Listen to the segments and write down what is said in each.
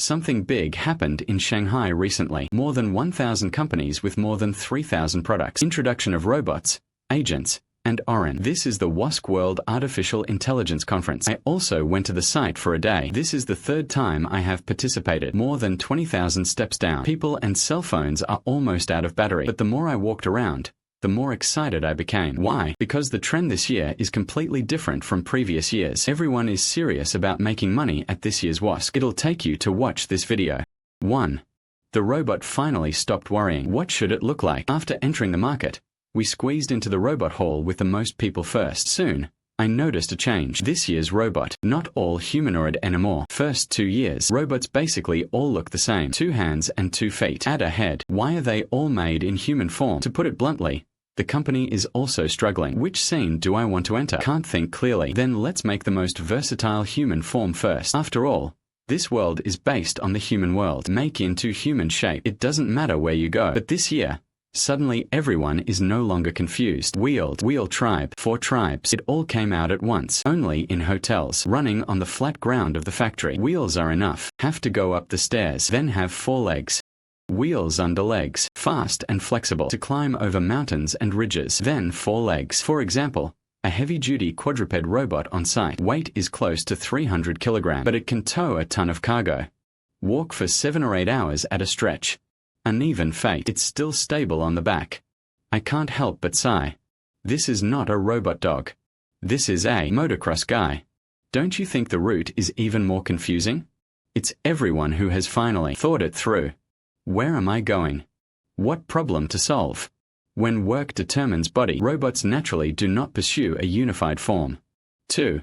Something big happened in Shanghai recently. More than 1,000 companies with more than 3,000 products. Introduction of robots, agents, and Orin. This is the WASC World Artificial Intelligence Conference. I also went to the site for a day. This is the third time I have participated. More than 20,000 steps down. People and cell phones are almost out of battery. But the more I walked around, the more excited I became. Why? Because the trend this year is completely different from previous years. Everyone is serious about making money at this year's WASC. It'll take you to watch this video. 1. The robot finally stopped worrying. What should it look like? After entering the market, we squeezed into the robot hall with the most people first. Soon, I noticed a change. This year's robot, not all humanoid anymore. First 2 years, robots basically all look the same. 2 hands and 2 feet. Add a head. Why are they all made in human form? To put it bluntly, the company is also struggling. Which scene do I want to enter? Can't think clearly. Then let's make the most versatile human form first. After all, this world is based on the human world. Make into human shape. It doesn't matter where you go. But this year, suddenly everyone is no longer confused. Wheel tribe, 4 tribes. It all came out at once. Only in hotels. Running on the flat ground of the factory. Wheels are enough. Have to go up the stairs. Then have 4 legs. Wheels under legs. Fast and flexible. To climb over mountains and ridges. Then 4 legs. For example, a heavy-duty quadruped robot on site. Weight is close to 300 kilograms, but it can tow a ton of cargo. Walk for 7 or 8 hours at a stretch. Uneven fate. It's still stable on the back. I can't help but sigh. This is not a robot dog. This is a motocross guy. Don't you think the route is even more confusing? It's everyone who has finally thought it through. Where am I going? What problem to solve? When work determines body, robots naturally do not pursue a unified form. 2.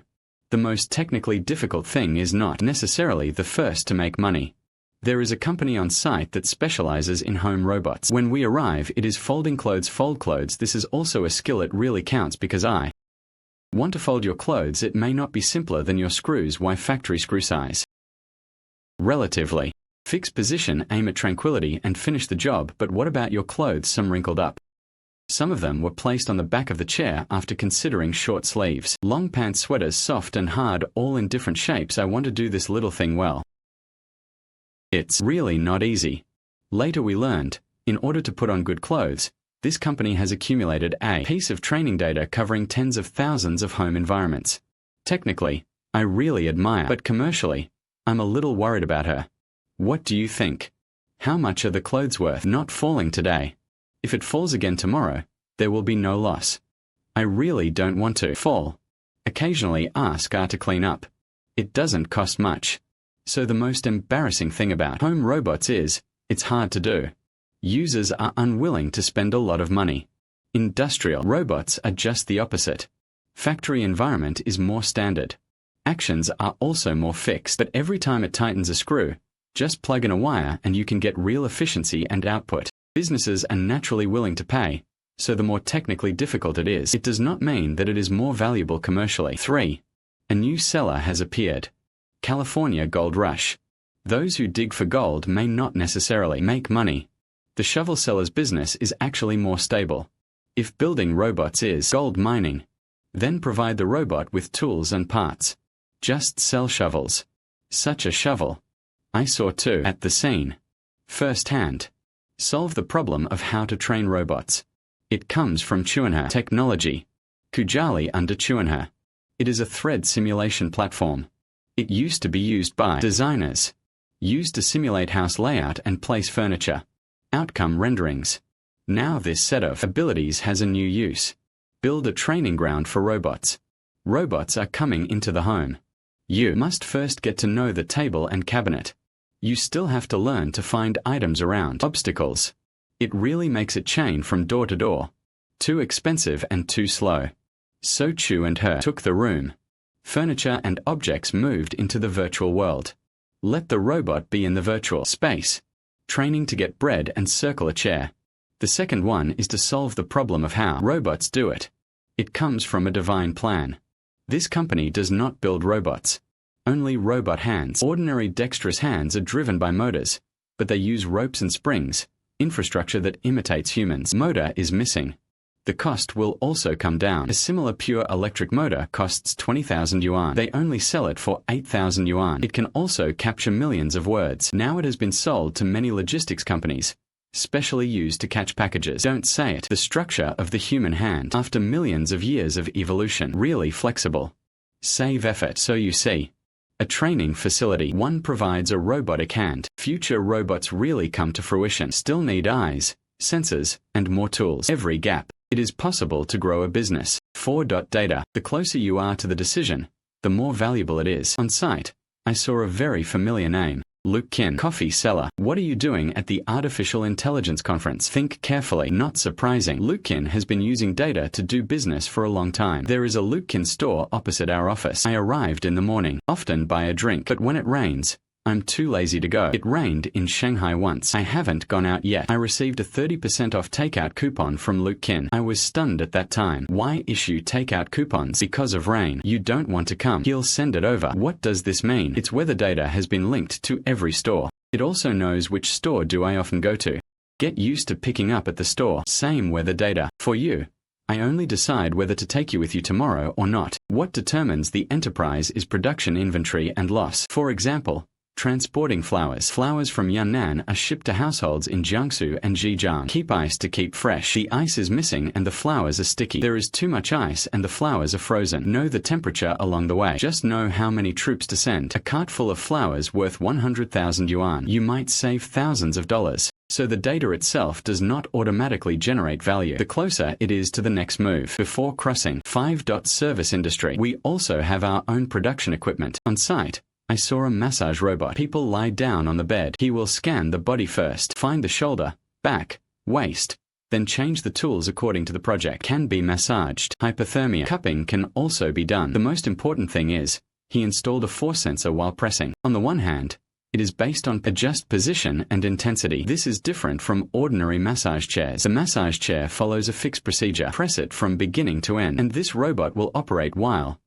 The most technically difficult thing is not necessarily the first to make money. There is a company on site that specializes in home robots. When we arrive, it is folding clothes, fold clothes. This is also a skill it really counts because I want to fold your clothes. It may not be simpler than your screws. Why factory screw size? Relatively. Fix position, aim at tranquility, and finish the job. But what about your clothes? Some wrinkled up. Some of them were placed on the back of the chair after considering short sleeves. Long pants, sweaters, soft and hard, all in different shapes. I want to do this little thing well. It's really not easy. Later we learned, in order to put on good clothes, this company has accumulated a piece of training data covering tens of thousands of home environments. Technically, I really admire, but commercially, I'm a little worried about her. What do you think? How much are the clothes worth? Not falling today. If it falls again tomorrow, there will be no loss. I really don't want to fall. Occasionally ask her to clean up. It doesn't cost much. So the most embarrassing thing about home robots is, it's hard to do. Users are unwilling to spend a lot of money. Industrial robots are just the opposite. Factory environment is more standard. Actions are also more fixed, but every time it tightens a screw, just plug in a wire and you can get real efficiency and output. Businesses are naturally willing to pay, so the more technically difficult it is, it does not mean that it is more valuable commercially. 3. A new seller has appeared. California Gold Rush. Those who dig for gold may not necessarily make money. The shovel seller's business is actually more stable. If building robots is gold mining, then provide the robot with tools and parts. Just sell shovels. Such a shovel. I saw 2 at the scene. First hand. Solve the problem of how to train robots. It comes from Chewinher Technology. Kujali under Chewinher. It is a thread simulation platform. It used to be used by designers. Used to simulate house layout and place furniture. Outcome renderings. Now this set of abilities has a new use. Build a training ground for robots. Robots are coming into the home. You must first get to know the table and cabinet. You still have to learn to find items around obstacles. It really makes it chain from door to door. Too expensive and too slow. So Chu and her took the room. Furniture and objects moved into the virtual world. Let the robot be in the virtual space. Training to get bread and circle a chair. The second one is to solve the problem of how robots do it. It comes from a divine plan. This company does not build robots. Only robot hands. Ordinary dexterous hands are driven by motors, but they use ropes and springs, infrastructure that imitates humans. Motor is missing. The cost will also come down. A similar pure electric motor costs 20,000 yuan. They only sell it for 8,000 yuan. It can also capture millions of words. Now it has been sold to many logistics companies, specially used to catch packages. Don't say it. The structure of the human hand, after millions of years of evolution, really flexible. Save effort. So you see, a training facility. One provides a robotic hand. Future robots really come to fruition. Still need eyes, sensors, and more tools. Every gap. It is possible to grow a business. 4. Data. The closer you are to the decision, the more valuable it is. On site, I saw a very familiar name. Luke Kin, coffee seller. What are you doing at the Artificial Intelligence Conference? Think carefully. Not surprising. Luke Kin has been using data to do business for a long time. There is a Luke Kin store opposite our office. I arrived in the morning, often buy a drink, but when it rains, I'm too lazy to go. It rained in Shanghai once. I haven't gone out yet. I received a 30% off takeout coupon from Luke Kin. I was stunned at that time. Why issue takeout coupons? Because of rain. You don't want to come. He'll send it over. What does this mean? Its weather data has been linked to every store. It also knows which store do I often go to. Get used to picking up at the store. Same weather data. For you, I only decide whether to take you with you tomorrow or not. What determines the enterprise is production inventory and loss. For example, transporting flowers. Flowers from Yunnan are shipped to households in Jiangsu and Zhejiang. Keep ice to keep fresh. The ice is missing and the flowers are sticky. There is too much ice and the flowers are frozen. Know the temperature along the way. Just know how many troops to send. A cart full of flowers worth 100,000 yuan. You might save thousands of dollars. So the data itself does not automatically generate value. The closer it is to the next move. Before crossing. 5. Service industry. We also have our own production equipment. On site, I saw a massage robot. People lie down on the bed. He will scan the body first, find the shoulder, back, waist, then change the tools according to the project. Can be massaged. Hypothermia. Cupping can also be done. The most important thing is, he installed a force sensor while pressing. On the one hand, it is based on adjust position and intensity. This is different from ordinary massage chairs. The massage chair follows a fixed procedure. Press it from beginning to end. And this robot will operate while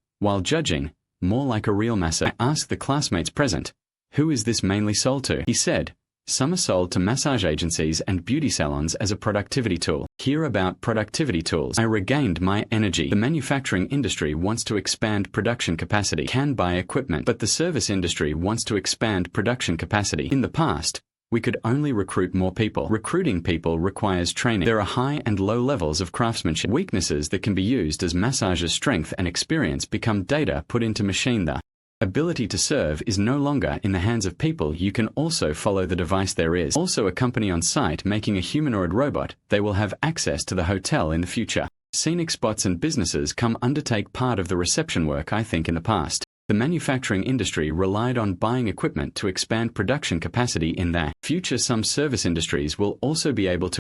judging, more like a real massage. I asked the classmates present, who is this mainly sold to? He said, some are sold to massage agencies and beauty salons as a productivity tool. Hear about productivity tools. I regained my energy. The manufacturing industry wants to expand production capacity. Can buy equipment, but the service industry wants to expand production capacity. In the past, we could only recruit more people. Recruiting people requires training. There are high and low levels of craftsmanship. Weaknesses that can be used as massagers' strength and experience become data put into machine. The ability to serve is no longer in the hands of people. You can also follow the device. There is also a company on site making a humanoid robot. They will have access to the hotel in the future. Scenic spots and businesses come undertake part of the reception work. I think in the past, the manufacturing industry relied on buying equipment to expand production capacity. In the future, some service industries will also be able to